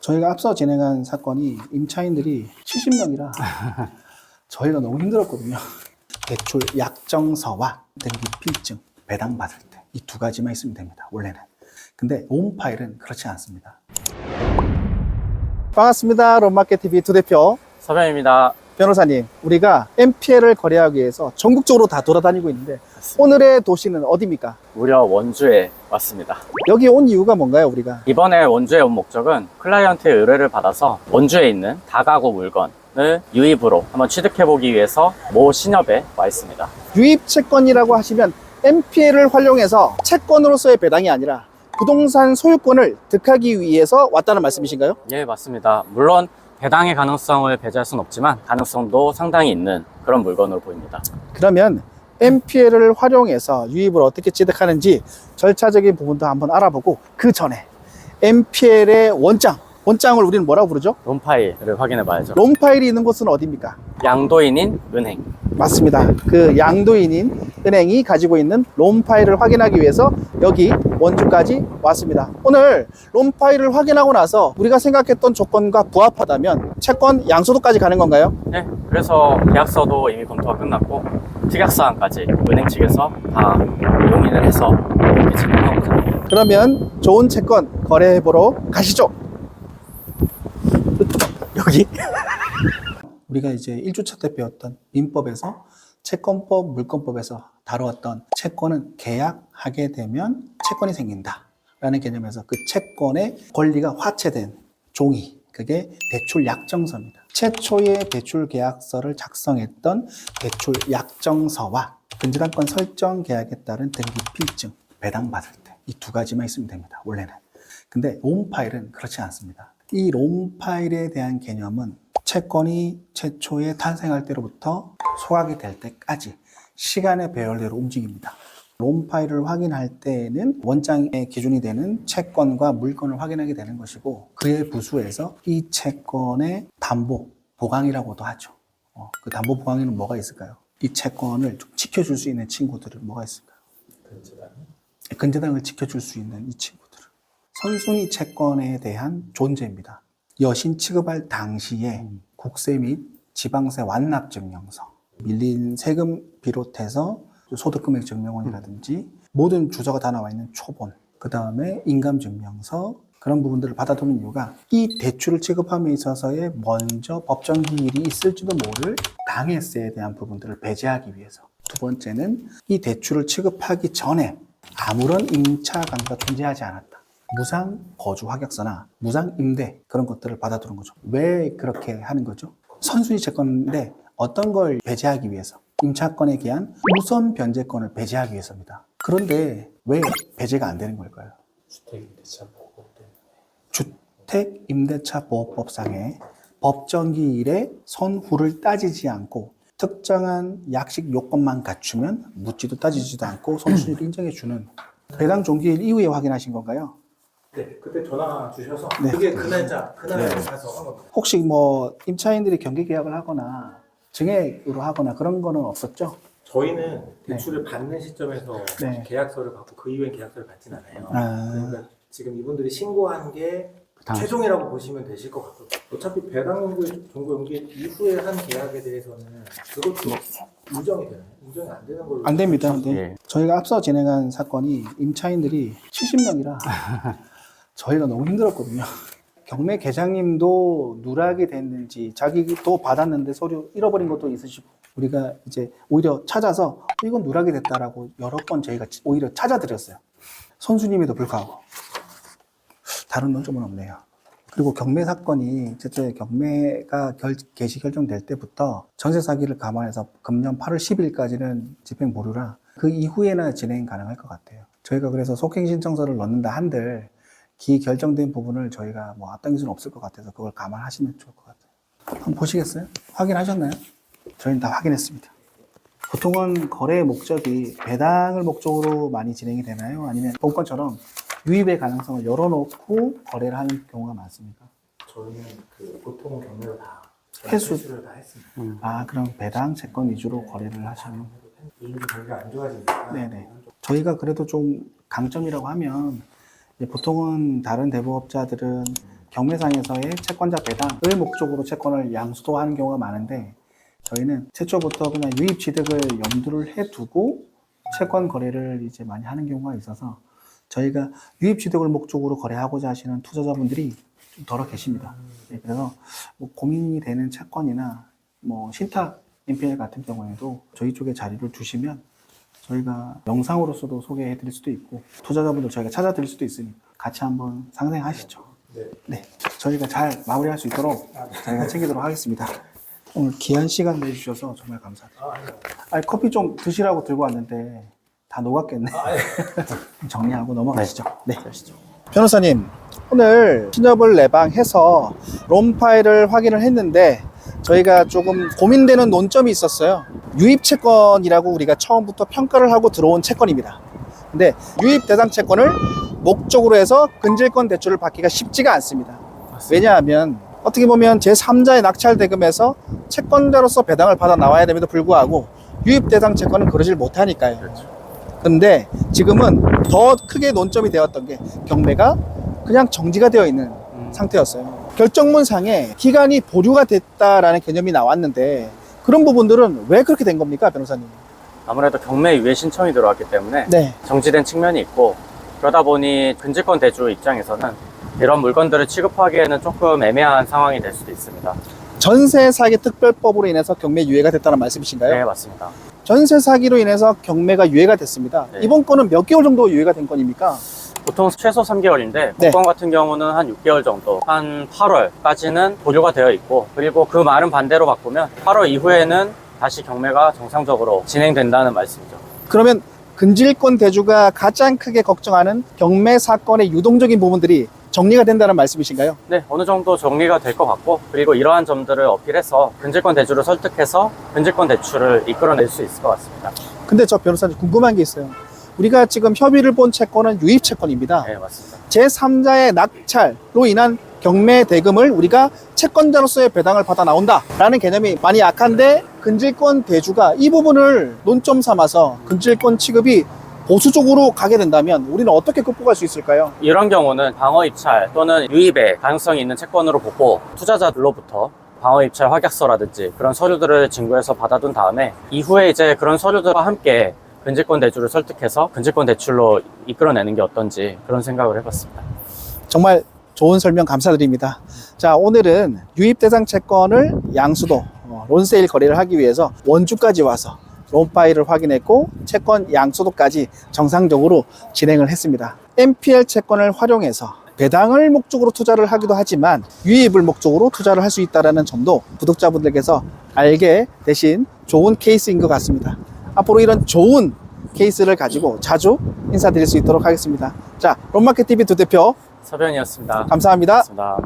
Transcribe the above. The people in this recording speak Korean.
저희가 앞서 진행한 사건이 임차인들이 70명이라 저희가 너무 힘들었거든요. 대출 약정서와 등기 필증, 배당받을 때 이 두 가지만 있으면 됩니다, 원래는. 근데 롬파일은 그렇지 않습니다. 반갑습니다. 롬마켓TV 두 대표 서병입니다. 변호사님, 우리가 NPL을 거래하기 위해서 전국적으로 다 돌아다니고 있는데 오늘의 도시는 어디입니까? 무려 원주에 왔습니다. 여기 온 이유가 뭔가요, 우리가? 이번에 원주에 온 목적은 클라이언트의 의뢰를 받아서 원주에 있는 다가구 물건을 유입으로 한번 취득해보기 위해서 모 신협에 와 있습니다. 유입 채권이라고 하시면 NPL을 활용해서 채권으로서의 배당이 아니라 부동산 소유권을 득하기 위해서 왔다는 말씀이신가요? 예, 맞습니다. 물론 배당의 가능성을 배제할 수는 없지만 가능성도 상당히 있는 그런 물건으로 보입니다. 그러면 NPL을 활용해서 유입을 어떻게 취득하는지 절차적인 부분도 한번 알아보고, 그 전에 NPL의 원장을 우리는 뭐라고 부르죠? 롬파일을 확인해 봐야죠. 롬파일이 있는 곳은 어디입니까? 양도인인 은행. 맞습니다. 그 양도인인 은행이 가지고 있는 롬파일을 확인하기 위해서 여기 원주까지 왔습니다. 오늘 롬파일을 확인하고 나서 우리가 생각했던 조건과 부합하다면 채권 양수도까지 가는 건가요? 네, 그래서 계약서도 이미 검토가 끝났고 특약사항까지 은행 측에서 다 용인을 해서 이렇게 진행하고자 합니다. 그러면 좋은 채권 거래해보러 가시죠. 여기 우리가 이제 1주차 때 배웠던 민법에서 채권법, 물권법에서 다루었던 채권은 계약하게 되면 채권이 생긴다 라는 개념에서 그 채권의 권리가 화체된 종이, 그게 대출 약정서입니다. 최초의 대출 계약서를 작성했던 대출 약정서와 근저당권 설정 계약에 따른 등기 필증, 배당받을 때 이 두 가지만 있으면 됩니다, 원래는. 근데 롬파일은 그렇지 않습니다. 이 롬파일에 대한 개념은 채권이 최초에 탄생할 때로부터 소각이 될 때까지 시간의 배열대로 움직입니다. 롬파일을 확인할 때에는 원장의 기준이 되는 채권과 물건을 확인하게 되는 것이고, 그에 부수해서 이 채권의 담보, 보강이라고도 하죠. 그 담보 보강에는 뭐가 있을까요? 이 채권을 좀 지켜줄 수 있는 친구들은 뭐가 있을까요? 근저당을 지켜줄 수 있는 이 친구들은 선순위 채권에 대한 존재입니다. 여신 취급할 당시에 국세 및 지방세 완납 증명서, 밀린 세금 비롯해서 소득금액 증명원이라든지 모든 주소가 다 나와 있는 초본, 그 다음에 인감 증명서, 그런 부분들을 받아두는 이유가 이 대출을 취급함에 있어서의 먼저 법정 기일이 있을지도 모를 당해세에 대한 부분들을 배제하기 위해서. 두 번째는 이 대출을 취급하기 전에 아무런 임차 관계가 존재하지 않았다. 무상 거주 확약서나 무상 임대, 그런 것들을 받아두는 거죠. 왜 그렇게 하는 거죠? 선순위 채권인데 어떤 걸 배제하기 위해서? 임차권에 대한 우선 변제권을 배제하기 위해서입니다. 그런데 왜 배제가 안 되는 걸까요? 주택임대차보호법상의 법정기일의 선후를 따지지 않고 특정한 약식 요건만 갖추면 묻지도 따지지도 않고 선순위를 인정해주는, 배당 종기일 이후에 확인하신 건가요? 네, 그때 전화 주셔서 네. 그게 그날에 가서 한 겁니다. 혹시 뭐 임차인들이 경기 계약을 하거나 증액으로 하거나 그런 거는 없었죠? 저희는 대출을 받는 시점에서 네. 계약서를 받고 그 이후엔 계약서를 받진 않아요. 아. 그러니까 지금 이분들이 신고한 게 당시. 최종이라고 보시면 되실 것 같고, 어차피 배당 정보 연기 이후에 한 계약에 대해서는 그것도 인정이 되나요? 인정이 안 되는 걸로. 안 됩니다. 네. 예. 저희가 앞서 진행한 사건이 임차인들이 70명이라 저희가 너무 힘들었거든요. 경매 계장님도 누락이 됐는지 자기도 받았는데 서류 잃어버린 것도 있으시고, 우리가 이제 오히려 찾아서 이건 누락이 됐다라고 여러 번 저희가 오히려 찾아드렸어요. 선수님에도 불구하고. 다른 논점은 없네요. 그리고 경매 사건이 최초에 경매가 개시 결정될 때부터 전세 사기를 감안해서 금년 8월 10일까지는 집행 보류라 그 이후에나 진행 가능할 것 같아요. 저희가 그래서 속행 신청서를 넣는다 한들 기 결정된 부분을 저희가 뭐 앞당길 수는 없을 것 같아서 그걸 감안하시면 좋을 것 같아요. 한번 보시겠어요? 확인하셨나요? 저희는 다 확인했습니다. 보통은 거래의 목적이 배당을 목적으로 많이 진행이 되나요? 아니면 본건처럼 유입의 가능성을 열어놓고 거래를 하는 경우가 많습니까? 저희는 그 보통은 경매로 다 회수를 다 했습니다. 아, 그럼 배당 채권 위주로 거래를 하시는. 요즘 경기가 안 좋아지니까. 네네. 저희가 그래도 좀 강점이라고 하면, 이제 보통은 다른 대부업자들은 경매상에서의 채권자 배당을 목적으로 채권을 양수도하는 경우가 많은데 저희는 최초부터 그냥 유입 취득을 염두를 해두고 채권 거래를 이제 많이 하는 경우가 있어서 저희가 유입 취득을 목적으로 거래하고자 하시는 투자자분들이 좀 덜어 계십니다. 네, 그래서 뭐 고민이 되는 채권이나 뭐 신탁 NPL 같은 경우에도 저희 쪽에 자리를 주시면 저희가 영상으로서도 소개해 드릴 수도 있고 투자자분들 저희가 찾아드릴 수도 있으니 같이 한번 상생하시죠. 네. 네, 저희가 잘 마무리할 수 있도록 저희가 챙기도록 하겠습니다. 오늘 귀한 시간 내주셔서 정말 감사합니다. 아니, 커피 좀 드시라고 들고 왔는데 다 녹았겠네. 정리하고 넘어가시죠. 네. 변호사님, 오늘 신협을 내방해서 론 파일을 확인을 했는데 저희가 조금 고민되는 논점이 있었어요. 유입 채권이라고 우리가 처음부터 평가를 하고 들어온 채권입니다. 근데 유입 대상 채권을 목적으로 해서 근질권 대출을 받기가 쉽지가 않습니다. 왜냐하면 어떻게 보면 제3자의 낙찰 대금에서 채권자로서 배당을 받아 나와야 됨에도 불구하고 유입 대상 채권은 그러질 못하니까요. 근데 지금은 더 크게 논점이 되었던 게 경매가 그냥 정지가 되어 있는 상태였어요. 결정문상에 기간이 보류가 됐다라는 개념이 나왔는데 그런 부분들은 왜 그렇게 된 겁니까, 변호사님? 아무래도 경매 유예 신청이 들어왔기 때문에 네. 정지된 측면이 있고 그러다 보니 근질권 대주 입장에서는 이런 물건들을 취급하기에는 조금 애매한 상황이 될 수도 있습니다. 전세 사기 특별법으로 인해서 경매 유예가 됐다는 말씀이신가요? 네, 맞습니다. 전세 사기로 인해서 경매가 유예가 됐습니다. 네. 이번 건은 몇 개월 정도 유예가 된 건입니까? 보통 최소 3개월인데 네. 복권 같은 경우는 한 6개월 정도, 한 8월까지는 보류가 되어 있고 그리고 그 말은 반대로 바꾸면 8월 이후에는 다시 경매가 정상적으로 진행된다는 말씀이죠. 그러면 근질권 대주가 가장 크게 걱정하는 경매 사건의 유동적인 부분들이 정리가 된다는 말씀이신가요? 네, 어느 정도 정리가 될 것 같고 그리고 이러한 점들을 어필해서 근질권 대주를 설득해서 근질권 대출을 이끌어낼 수 있을 것 같습니다. 근데 저 변호사님 궁금한 게 있어요. 우리가 지금 협의를 본 채권은 유입 채권입니다. 네, 맞습니다. 제3자의 낙찰로 인한 경매 대금을 우리가 채권자로서의 배당을 받아 나온다라는 개념이 많이 약한데 근질권 대주가 이 부분을 논점 삼아서 근질권 취급이 보수적으로 가게 된다면 우리는 어떻게 극복할 수 있을까요? 이런 경우는 방어 입찰 또는 유입의 가능성이 있는 채권으로 보고 투자자들로부터 방어 입찰 확약서라든지 그런 서류들을 증거해서 받아둔 다음에 이후에 이제 그런 서류들과 함께 근질권 대주를 설득해서 근질권 대출로 이끌어내는 게 어떤지 그런 생각을 해봤습니다. 정말 좋은 설명 감사드립니다. 자, 오늘은 유입 대상 채권을 양수도 론세일 거래를 하기 위해서 원주까지 와서 론 파일을 확인했고 채권 양수도까지 정상적으로 진행을 했습니다. NPL 채권을 활용해서 배당을 목적으로 투자를 하기도 하지만 유입을 목적으로 투자를 할 수 있다는 점도 구독자분들께서 알게 되신 좋은 케이스인 것 같습니다. 앞으로 이런 좋은 케이스를 가지고 자주 인사드릴 수 있도록 하겠습니다. 자, 론마켓TV 두 대표 서변이었습니다. 감사합니다. 고맙습니다.